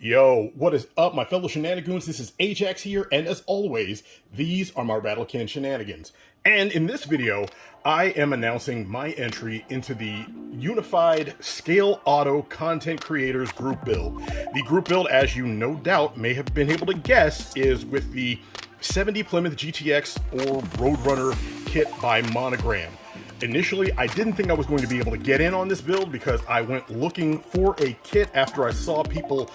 Yo, what is up, my fellow shenanigans? This is Ajax here, and as always, these are my Rattlecan shenanigans. And in this video, I am announcing my entry into the Unified Scale Auto Content Creators Group Build. The group build, as you no doubt may have been able to guess, is with the 70 Plymouth GTX or Roadrunner kit by Monogram. Initially, I didn't think I was going to be able to get in on this build because I went looking for a kit after I saw people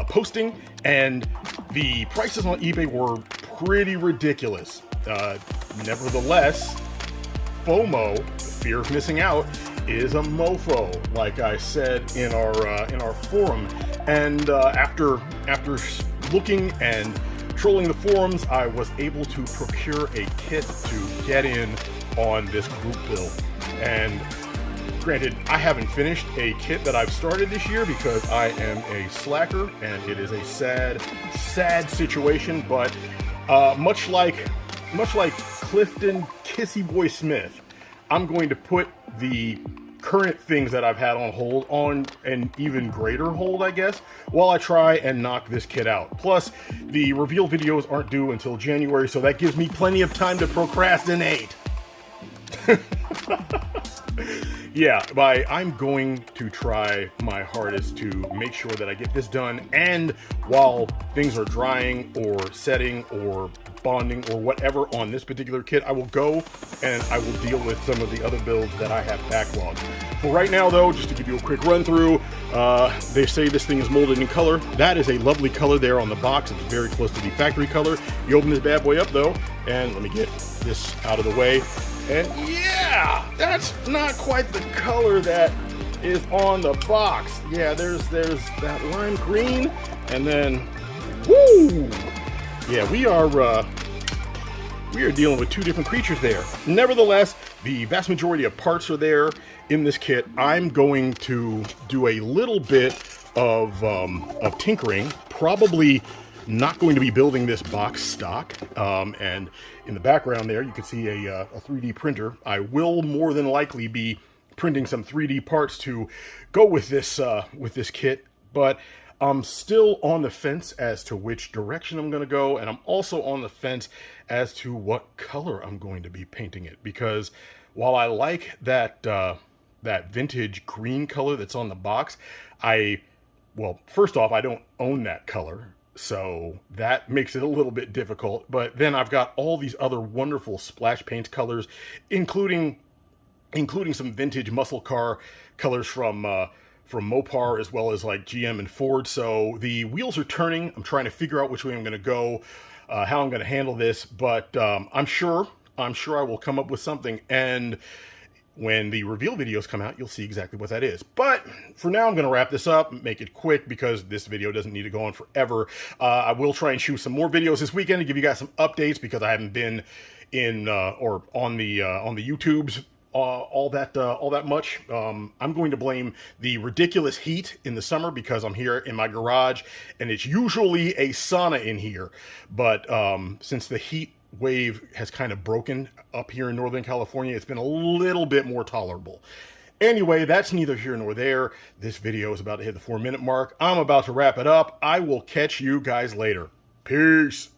posting, and the prices on eBay were pretty ridiculous. Nevertheless, FOMO, fear of missing out, is a MOFO, like I said in our forum. And after looking and trolling the forums, I was able to procure a kit to get in on this group build. And granted, I haven't finished a kit that I've started this year because I am a slacker and it is a sad situation, but much like Clifton Kissy Boy Smith, I'm going to put the current things that I've had on hold on an even greater hold, I guess, while I try and knock this kit out. Plus, the reveal videos aren't due until January, so that gives me plenty of time to procrastinate. Yeah, I'm going to try my hardest to make sure that I get this done, and while things are drying or setting or bonding or whatever on this particular kit, I will go and I will deal with some of the other builds that I have backlogged. For right now though, just to give you a quick run through, they say this thing is molded in color. That is a lovely color there on the box. It's very close to the factory color. You open this bad boy up though, and let me get this out of the way. And yeah, that's not quite the color that is on the box. Yeah, there's that lime green, and then, woo! Yeah, we are dealing with two different creatures there. Nevertheless, the vast majority of parts are there in this kit. I'm going to do a little bit of tinkering, probably not going to be building this box stock, and in the background there you can see a 3D printer. I will more than likely be printing some 3D parts to go with this kit, but I'm still on the fence as to which direction I'm going to go, and I'm also on the fence as to what color I'm going to be painting it, because while I like that that vintage green color that's on the box, well, first off, I don't own that color, so that makes it a little bit difficult. But then I've got all these other wonderful splash paint colors, including some vintage muscle car colors from Mopar, as well as like GM and Ford. So the wheels are turning. I'm trying to figure out which way I'm going to go, how I'm going to handle this. But I'm sure I will come up with something. And when the reveal videos come out, you'll see exactly what that is. But for now, I'm going to wrap this up, make it quick because this video doesn't need to go on forever. I will try and shoot some more videos this weekend to give you guys some updates because I haven't been in or on the YouTubes all that much. I'm going to blame the ridiculous heat in the summer because I'm here in my garage and it's usually a sauna in here. But since the heat wave has kind of broken up here in Northern California, it's been a little bit more tolerable. Anyway, that's neither here nor there. This video is about to hit the 4-minute mark. I'm about to wrap it up. I will catch you guys later. Peace.